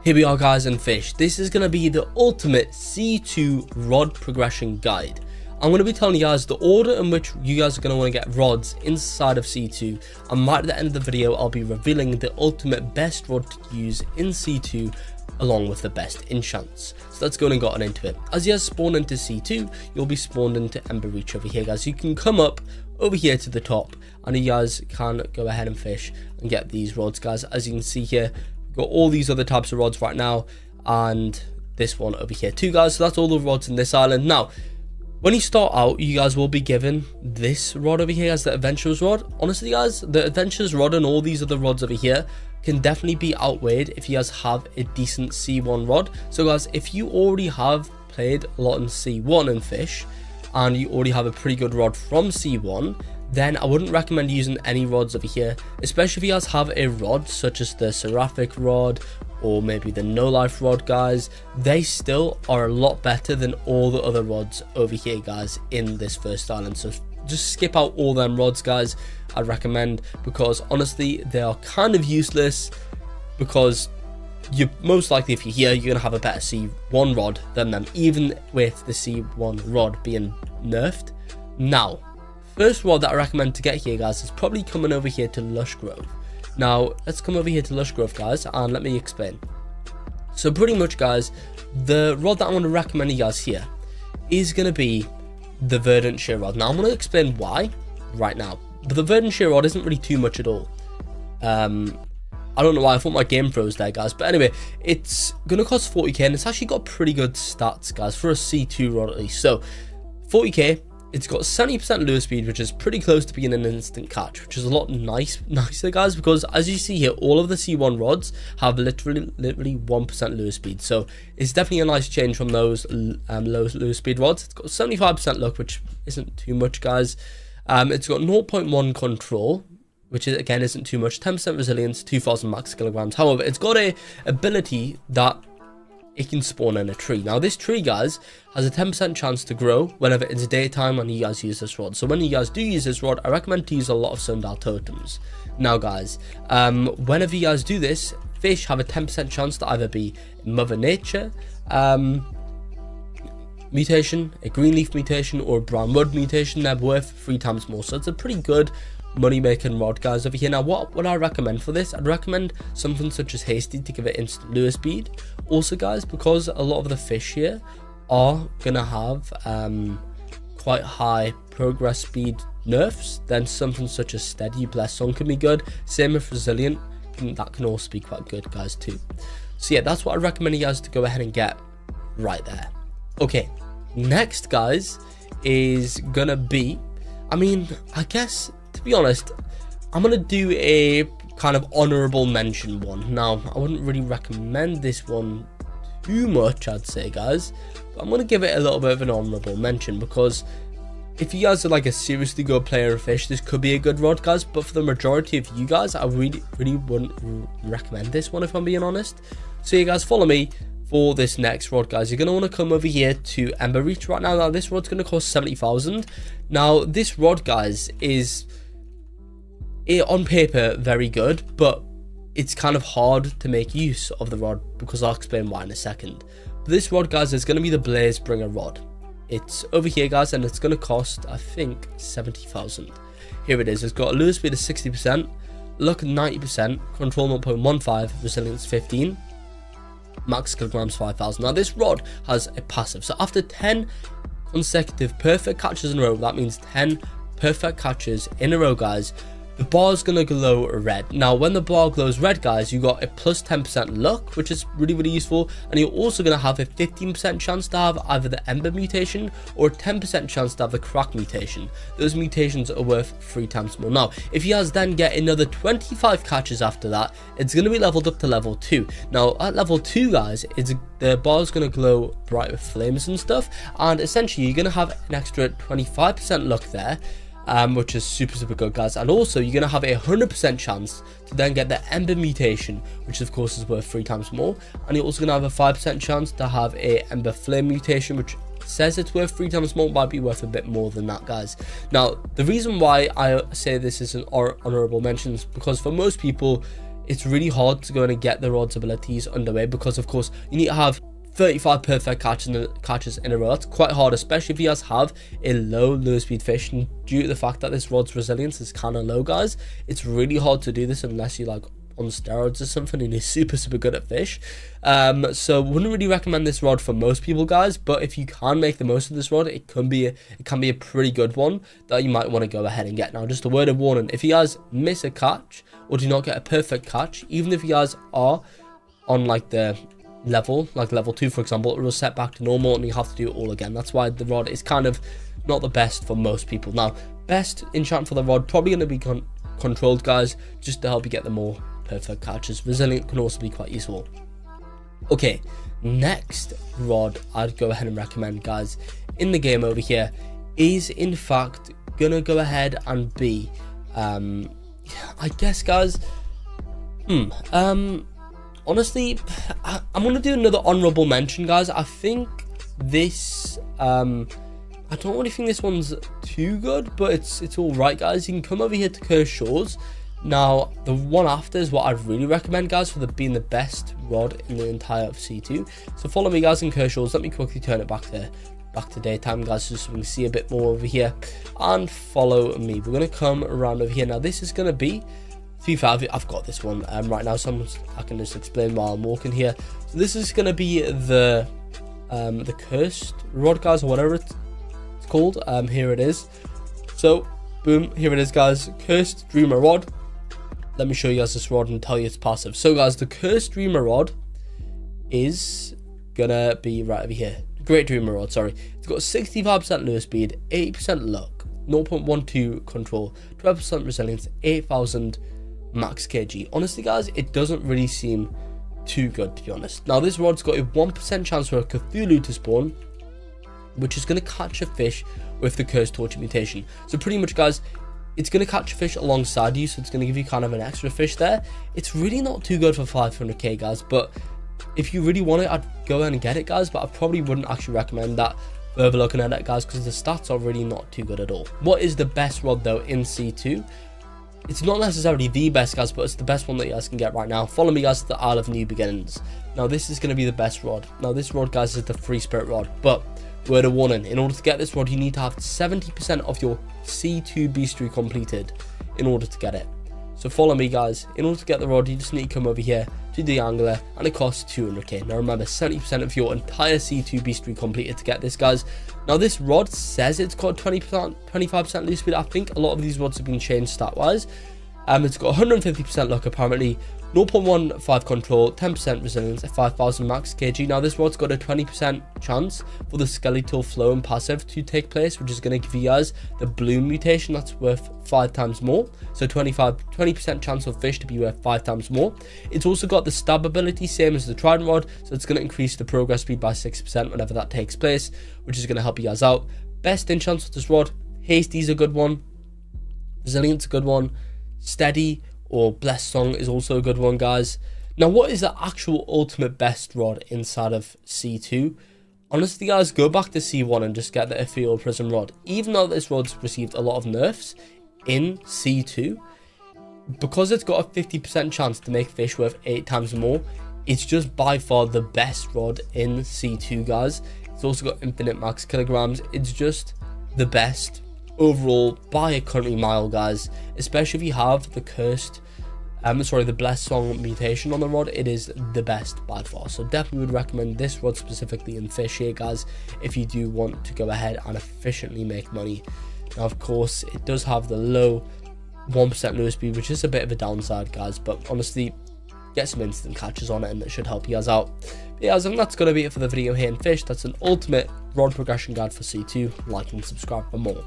Here we are guys in Fish. This is going to be the ultimate C2 rod progression guide. I'm going to be telling you guys the order in which you guys are going to want to get rods inside of C2, and right at the end of the video I'll be revealing the ultimate best rod to use in C2 along with the best enchants. So let's go and get on into it. As you guys spawn into C2, you'll be spawned into Ember Reach over here guys. You can come up over here to the top and you guys can go ahead and fish and get these rods guys. As you can see here, we've got all these other types of rods right now and this one over here too guys. So that's all the rods in this island. Now when you start out, you guys will be given this rod over here as the Adventurer's Rod. Honestly guys, the Adventurer's Rod and all these other rods over here can definitely be outweighed if you guys have a decent C1 rod. So guys, if you already have played a lot in C1 and Fish, and you already have a pretty good rod from C1, then I wouldn't recommend using any rods over here, especially if you guys have a rod such as the Seraphic Rod or maybe the No Life Rod guys. They still are a lot better than all the other rods over here guys in this first island. So just skip out all them rods guys, I'd recommend, because honestly they are kind of useless, because you most likely, if you're here, you're gonna have a better C1 rod than them, even with the C1 rod being nerfed. Now first rod that I recommend to get here guys is probably coming over here to Lush Grove. Now let's come over here to Lush Grove guys and let me explain. So pretty much guys, the rod that I'm going to recommend you guys here is going to be the Verdant Shear Rod. Now I'm going to explain why right now, but the Verdant Shear Rod isn't really too much at all. I don't know why, I thought my game froze there guys, but anyway, it's going to cost 40k and it's actually got pretty good stats guys for a C2 rod at least. So 40k, it's got 70% lure speed, which is pretty close to being an instant catch, which is a lot nicer guys, because as you see here, all of the C1 rods have literally 1% lure speed. So it's definitely a nice change from those low lure speed rods. It's got 75% luck, which isn't too much guys. It's got 0.1 control, which is, again isn't too much. 10% resilience, 2000 max kilograms. However, it's got a ability that it can spawn in a tree. Now this tree guys has a 10% chance to grow whenever it's daytime when you guys use this rod. So when you guys do use this rod, I recommend to use a lot of sundial totems. Now guys, whenever you guys do this, fish have a 10% chance to either be Mother Nature mutation, a green leaf mutation, or a brown mud mutation. They're worth 3 times more. So it's a pretty good money making rod guys over here. Now what would I recommend for this? I'd recommend something such as Hasty to give it instant lure speed. Also guys, because a lot of the fish here are gonna have quite high progress speed nerfs, then something such as Steady Bless Song can be good. Same with Resilient, that can also be quite good guys too. So yeah, that's what I recommend you guys to go ahead and get right there. Okay, next guys is gonna be, I mean, I guess to be honest, I'm gonna do a kind of honorable mention one. Now I wouldn't really recommend this one too much, I'd say guys, but I'm gonna give it a little bit of an honorable mention, because if you guys are like a seriously good player of Fish, this could be a good rod guys, but for the majority of you guys, I really wouldn't recommend this one if I'm being honest. So you guys follow me for this next rod guys. You're going to want to come over here to Ember Reach right now. Now this rod's going to cost 70,000. Now this rod guys is on paper very good, but it's kind of hard to make use of the rod, because I'll explain why in a second. But this rod guys is going to be the Blaze Bringer rod. It's over here guys, and it's going to cost I think 70,000. Here it is. It's got a lure speed of 60%, luck 90%, control 0.15, resilience 15, max kilograms 5,000. Now this rod has a passive, so after 10 consecutive perfect catches in a row, that means 10 perfect catches in a row guys, the bar is going to glow red. Now when the bar glows red guys, you got a plus 10% luck, which is really useful, and you're also going to have a 15% chance to have either the Ember mutation or a 10% chance to have the Crack mutation. Those mutations are worth 3 times more. Now if you guys then get another 25 catches after that, it's going to be leveled up to level 2. Now at level 2 guys, the bar is going to glow bright with flames and stuff, and essentially you're going to have an extra 25% luck there, which is super good guys, and also you're going to have a 100% chance to then get the Ember mutation, which of course is worth 3 times more, and you're also going to have a 5% chance to have a Ember Flame mutation, which says it's worth 3 times more, might be worth a bit more than that guys. Now the reason why I say this is an honorable mention is because for most people it's really hard to go in and get the rod's abilities underway, because of course you need to have 35 perfect catches in a row. It's quite hard, especially if you guys have a low speed fish, and due to the fact that this rod's resilience is kind of low, guys, it's really hard to do this unless you like on steroids or something and you're super good at fish. So wouldn't really recommend this rod for most people, guys, but if you can make the most of this rod, it can be a pretty good one that you might want to go ahead and get. Now, just a word of warning, if you guys miss a catch or do not get a perfect catch, even if you guys are on like the level, like level 2 for example, it will set back to normal and you have to do it all again. That's why the rod is kind of not the best for most people. Now, best enchant for the rod probably going to be controlled, guys, just to help you get the more perfect catches. Resilient can also be quite useful. Okay, next rod I'd go ahead and recommend, guys, in the game over here is in fact gonna go ahead and be I guess, guys, honestly, I'm gonna do another honorable mention, guys. I think this I don't really think this one's too good, but it's all right, guys. You can come over here to Cursed Shores. Now, the one after is what I'd really recommend, guys, for being the best rod in the entire C2. So follow me, guys, in Cursed Shores. Let me quickly turn it back to daytime, guys, just so we can see a bit more over here. And follow me. We're gonna come around over here. Now, this is gonna be FIFA. I've got this one right now, so I can just explain while I'm walking here. So this is gonna be the cursed rod, guys, or whatever it's called. Here it is. So boom, here it is, guys. Cursed Dreamer rod. Let me show you guys this rod and tell you it's passive. So, guys, the Cursed Dreamer rod is gonna be right over here. Great Dreamer rod, sorry. It's got 65% lure speed, 80% luck, 0.12 control, 12% resilience, 8,000 max kg. Honestly, guys, it doesn't really seem too good, to be honest. Now, this rod's got a 1% chance for a Cthulhu to spawn, which is going to catch a fish with the Cursed Torture mutation. So pretty much, guys, it's going to catch a fish alongside you, so it's going to give you kind of an extra fish there. It's really not too good for 500k, guys, but if you really want it, I'd go ahead and get it, guys, but I probably wouldn't actually recommend that further looking at it, guys, because the stats are really not too good at all. What is the best rod, though, in C2? It's not necessarily the best, guys, but it's the best one that you guys can get right now. Follow me, guys, to the Isle of New Beginnings. Now, this is going to be the best rod. Now, this rod, guys, is the Free Spirit rod, but word of warning, in order to get this rod, you need to have 70% of your C2 beastry completed in order to get it. So follow me, guys. In order to get the rod, you just need to come over here to the angler, and it costs 200k. Now remember, 70% of your entire C2 beastry completed to get this, guys. Now this rod says it's got 25% loose speed. I think a lot of these rods have been changed stat wise. It's got 150% luck apparently, 0.15 control, 10% resilience, 5,000 max kg. Now this rod's got a 20% chance for the skeletal flow and passive to take place, which is going to give you guys the bloom mutation that's worth 5 times more. So 20% chance of fish to be worth 5 times more. It's also got the stab ability, same as the trident rod, so it's going to increase the progress speed by 6% whenever that takes place, which is going to help you guys out. Best enchants with this rod: Hasty's a good one, Resilience a good one, Steady or Blessed Song is also a good one, guys. Now, what is the actual ultimate best rod inside of C2? Honestly, guys, go back to C1 and just get the Ethereal Prism rod. Even though this rod's received a lot of nerfs in C2, because it's got a 50% chance to make fish worth 8 times more, it's just by far the best rod in C2, guys. It's also got infinite max kilograms. It's just the best overall by a country mile, guys, especially if you have the the Blessed Song mutation on the rod. It is the best by far, so definitely would recommend this rod specifically in fish here, guys, if you do want to go ahead and efficiently make money. Now, of course, it does have the low 1% lure speed, which is a bit of a downside, guys, but honestly, get some instant catches on it and it should help you guys out. But yeah, guys, I think that's going to be it for the video here in Fish. That's an ultimate rod progression guide for C2. Like and subscribe for more.